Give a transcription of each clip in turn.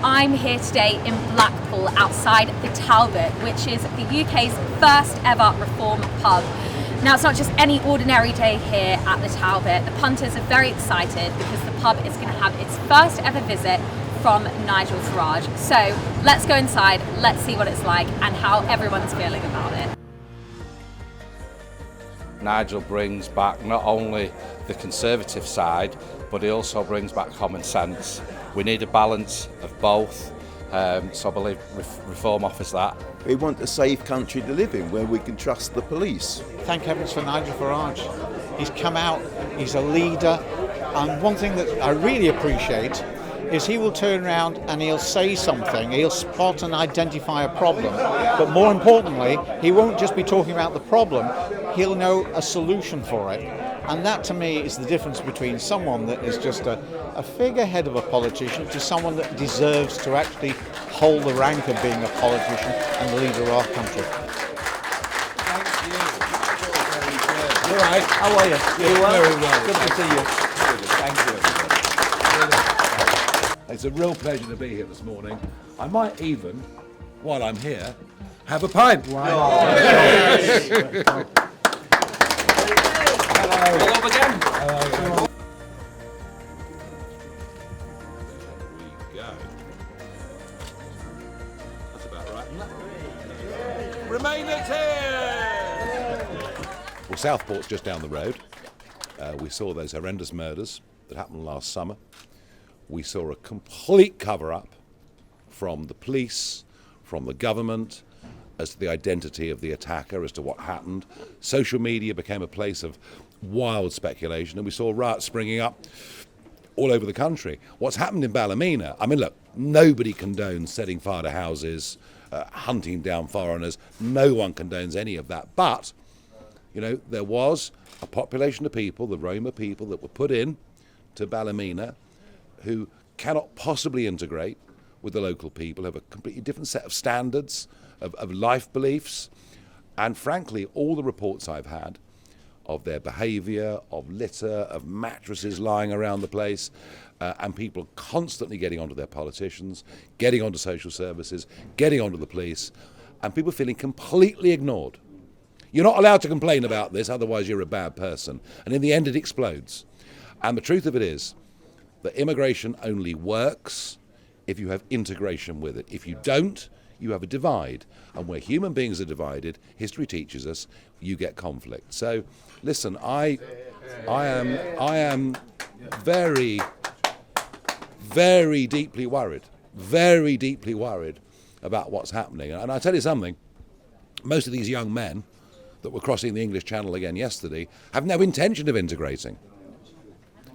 I'm here today in Blackpool outside the Talbot, which is the UK's first ever reform pub. Now, it's not just any ordinary day here at the Talbot. The punters are very excited because the pub is going to have its first ever visit from Nigel Farage. So let's go inside, let's see what it's like and how everyone's feeling about it. Nigel brings back not only the Conservative side, but he also brings back common sense. We need a balance of both, so I believe Reform offers that. We want a safe country to live in where we can trust the police. Thank heavens for Nigel Farage. He's come out, he's a leader, and one thing that I really appreciate is he will turn around and he'll say something, he'll spot and identify a problem, but more importantly, he won't just be talking about the problem, he'll know a solution for it. And that to me is the difference between someone that is just a figurehead of a politician to someone that deserves to actually hold the rank of being a politician and the leader of our country. Thank you. You're right. How are you? Very well. Good to see you. Thank you. It's a real pleasure to be here this morning. I might even, while I'm here, have a pint. Wow. Hello again. There we go. That's about right. Remainers here! Well, Southport's just down the road. We saw those horrendous murders that happened last summer. We saw a complete cover-up from the police, from the government, as to the identity of the attacker, as to what happened. Social media became a place of wild speculation, and we saw riots springing up all over the country. What's happened in Ballymena, I mean, look, nobody condones setting fire to houses, hunting down foreigners. No one condones any of that. But, you know, there was a population of people, the Roma people, that were put in to Ballymena who cannot possibly integrate with the local people, have a completely different set of standards, of life beliefs, and frankly, all the reports I've had of their behaviour, of litter, of mattresses lying around the place, and people constantly getting onto their politicians, getting onto social services, getting onto the police, and people feeling completely ignored. You're not allowed to complain about this, otherwise you're a bad person. And in the end, it explodes. And the truth of it is that immigration only works if you have integration with it. If you don't, you have a divide. And where human beings are divided, history teaches us, you get conflict. So, listen, I am very, very deeply worried about what's happening. And I tell you something, most of these young men that were crossing the English Channel again yesterday have no intention of integrating.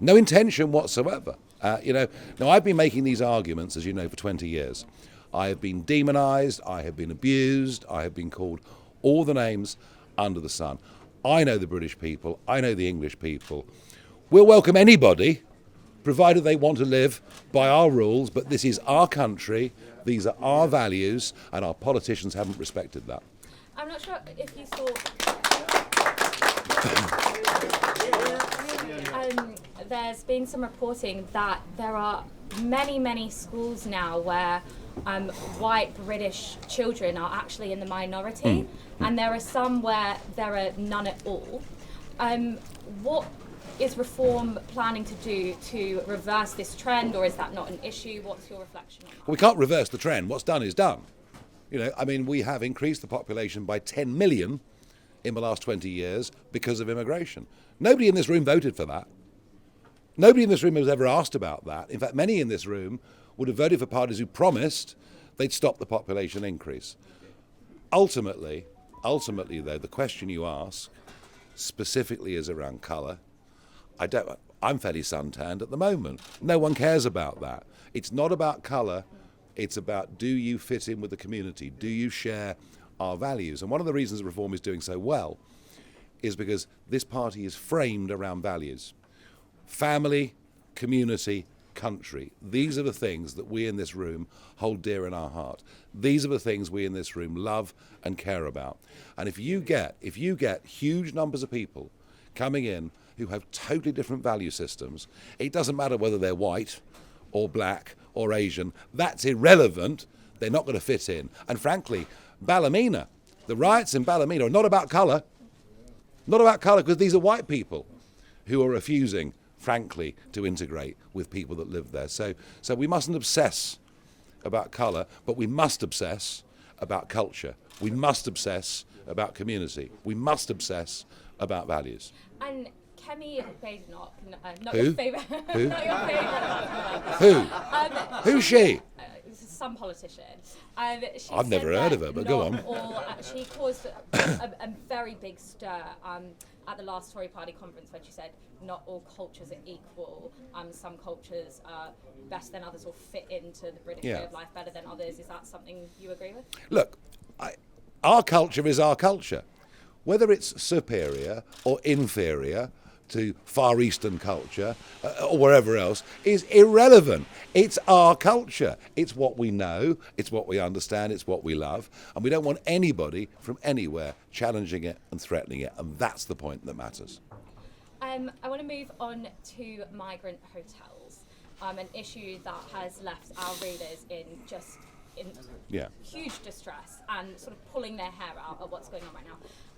No intention whatsoever. Now I've been making these arguments, as you know, for 20 years. I have been demonised, I have been abused, I have been called all the names under the sun. I know the British people, I know the English people. We'll welcome anybody, provided they want to live by our rules, but this is our country, these are our values, and our politicians haven't respected that. I'm not sure if you saw... there's been some reporting that there are many schools now where white British children are actually in the minority, and there are some where there are none at all. What is Reform planning to do to reverse this trend, or is that not an issue? What's your reflection on that? Well, we can't reverse the trend. What's done is done. We have increased the population by 10 million in the last 20 years because of immigration. Nobody in this room voted for that. Nobody in this room has ever asked about that. In fact, many in this room would have voted for parties who promised they'd stop the population increase. Ultimately, though, the question you ask specifically is around colour. I'm fairly suntanned at the moment. No one cares about that. It's not about colour. It's about, do you fit in with the community? Do you share our values? And one of the reasons Reform is doing so well is because this party is framed around values. Family, community, country. These are the things that we in this room hold dear in our heart. These are the things we in this room love and care about. And if you get huge numbers of people coming in who have totally different value systems, it doesn't matter whether they're white or black or Asian. That's irrelevant. They're not going to fit in. And frankly, Ballymena, the riots in Ballymena are not about colour. Not about colour, because these are white people who are refusing, frankly, to integrate with people that live there. So we mustn't obsess about colour, but we must obsess about culture. We must obsess about community. We must obsess about values. And Kemi Badenoch, not Who? your favourite. Who? Not your favourite. Who? Who's she? Some politician. I've never heard of her, but go on. She caused a very big stir at the last Tory party conference when she said not all cultures are equal. Some cultures are better than others or fit into the British way of life better than others. Is that something you agree with? Look, our culture is our culture. Whether it's superior or inferior to Far Eastern culture or wherever else is irrelevant. It's our culture. It's what we know, it's what we understand, it's what we love, and we don't want anybody from anywhere challenging it and threatening it, and that's the point that matters. I want to move on to migrant hotels, an issue that has left our readers in huge distress and sort of pulling their hair out at what's going on right now.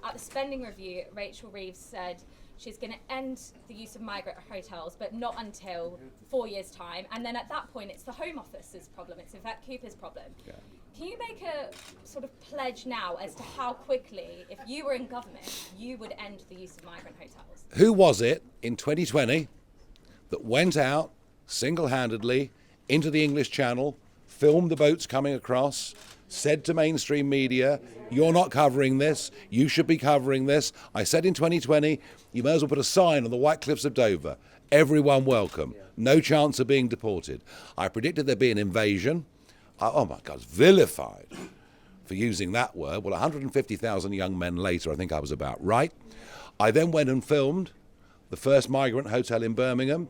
At the spending review, Rachel Reeves said she's going to end the use of migrant hotels, but not until 4 years' time. And then at that point, it's the Home Office's problem. It's Yvette Cooper's problem. Yeah. Can you make a sort of pledge now as to how quickly, if you were in government, you would end the use of migrant hotels? Who was it in 2020 that went out single-handedly into the English Channel, filmed the boats coming across, said to mainstream media, you're not covering this, you should be covering this. I said in 2020, you may as well put a sign on the White Cliffs of Dover, everyone welcome, no chance of being deported. I predicted there'd be an invasion. Oh my God, vilified for using that word. Well, 150,000 young men later, I think I was about right. I then went and filmed the first migrant hotel in Birmingham.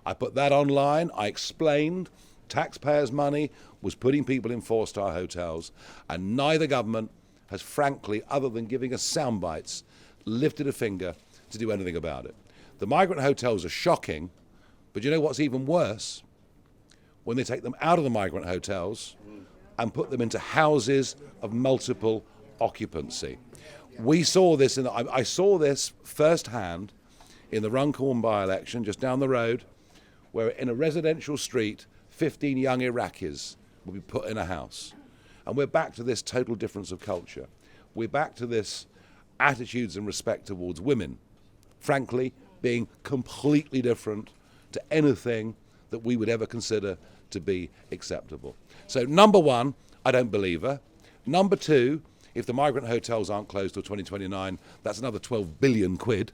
I put that online, I explained taxpayers' money was putting people in four-star hotels, and neither government has, frankly, other than giving us sound bites, lifted a finger to do anything about it. The migrant hotels are shocking, but you know what's even worse? When they take them out of the migrant hotels and put them into houses of multiple occupancy. We saw this, I saw this firsthand in the Runcorn by-election just down the road, where in a residential street, 15 young Iraqis will be put in a house. And we're back to this total difference of culture. We're back to this attitudes and respect towards women, frankly, being completely different to anything that we would ever consider to be acceptable. So number one, I don't believe her. Number two, if the migrant hotels aren't closed till 2029, that's another 12 billion quid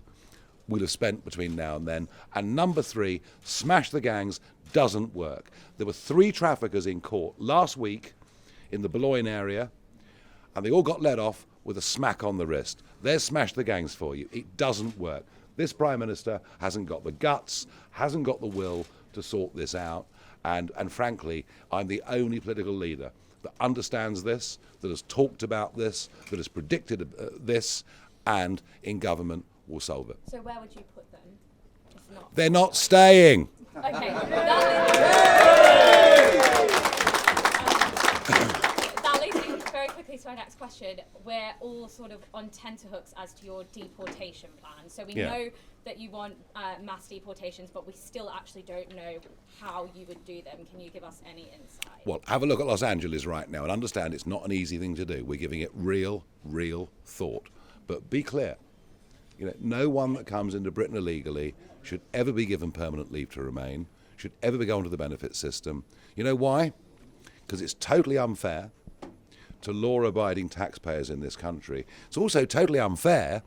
we'll have spent between now and then. And number three, smash the gangs doesn't work. There were 3 traffickers in court last week in the Boulogne area, and they all got let off with a smack on the wrist. There's smash the gangs for you. It doesn't work. This Prime Minister hasn't got the guts, hasn't got the will to sort this out, and frankly, I'm the only political leader that understands this, that has talked about this, that has predicted this, and in government will solve it. So where would you put them if not? They're not staying. Okay. That leads me very quickly to our next question. We're all sort of on tenterhooks as to your deportation plan. So we know that you want mass deportations, but we still actually don't know how you would do them. Can you give us any insight? Well, have a look at Los Angeles right now and understand it's not an easy thing to do. We're giving it real thought. But be clear, no one that comes into Britain illegally should ever be given permanent leave to remain, should ever be going to the benefit system. You know why? Because it's totally unfair to law-abiding taxpayers in this country. It's also totally unfair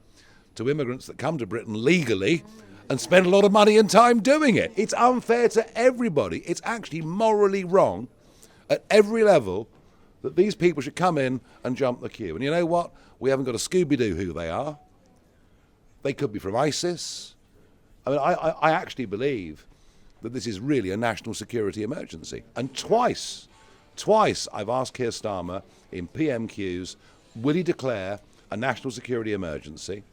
to immigrants that come to Britain legally and spend a lot of money and time doing it. It's unfair to everybody. It's actually morally wrong at every level that these people should come in and jump the queue. And you know what? We haven't got a Scooby-Doo who they are. They could be from ISIS. I mean, I actually believe that this is really a national security emergency. And twice I've asked Keir Starmer in PMQs, will he declare a national security emergency,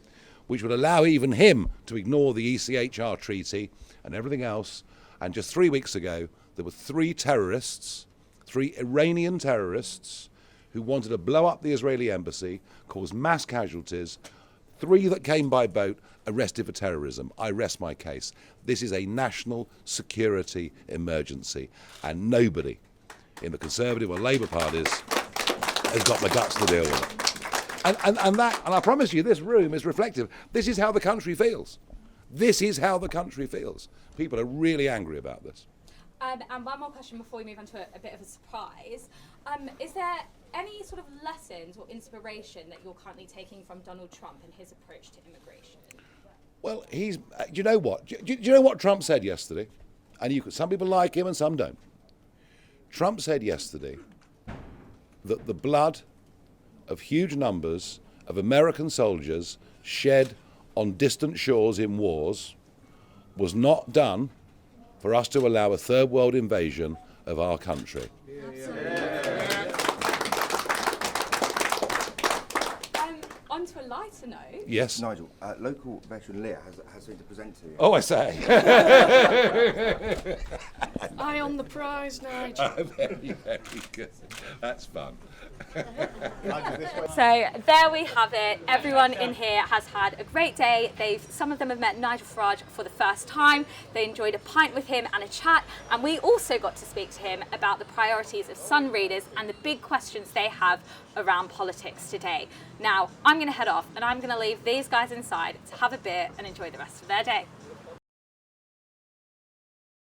which would allow even him to ignore the ECHR treaty and everything else. And just 3 weeks ago, there were 3 terrorists, 3 Iranian terrorists, who wanted to blow up the Israeli embassy, cause mass casualties. 3 that came by boat, arrested for terrorism. I rest my case. This is a national security emergency, and nobody in the Conservative or Labour parties has got the guts to deal with it. And I promise you, this room is reflective. This is how the country feels. This is how the country feels. People are really angry about this. And one more question before we move on to a bit of a surprise. Is there any sort of lessons or inspiration that you're currently taking from Donald Trump and his approach to immigration? Well, do you know what? Do you know what Trump said yesterday? And some people like him and some don't. Trump said yesterday that the blood of huge numbers of American soldiers shed on distant shores in wars was not done for us to allow a third world invasion of our country. On to a lighter note. Yes. Nigel, local veteran Leah has something to present to you. Oh, I say. Eye on the prize, Nigel. Very, very good. That's fun. So there we have it. Everyone in here has had a great day. Some of them have met Nigel Farage for the first time. They enjoyed a pint with him and a chat, and we also got to speak to him about the priorities of Sun readers and the big questions they have around politics today. Now, I'm going to head off and I'm going to leave these guys inside to have a beer and enjoy the rest of their day.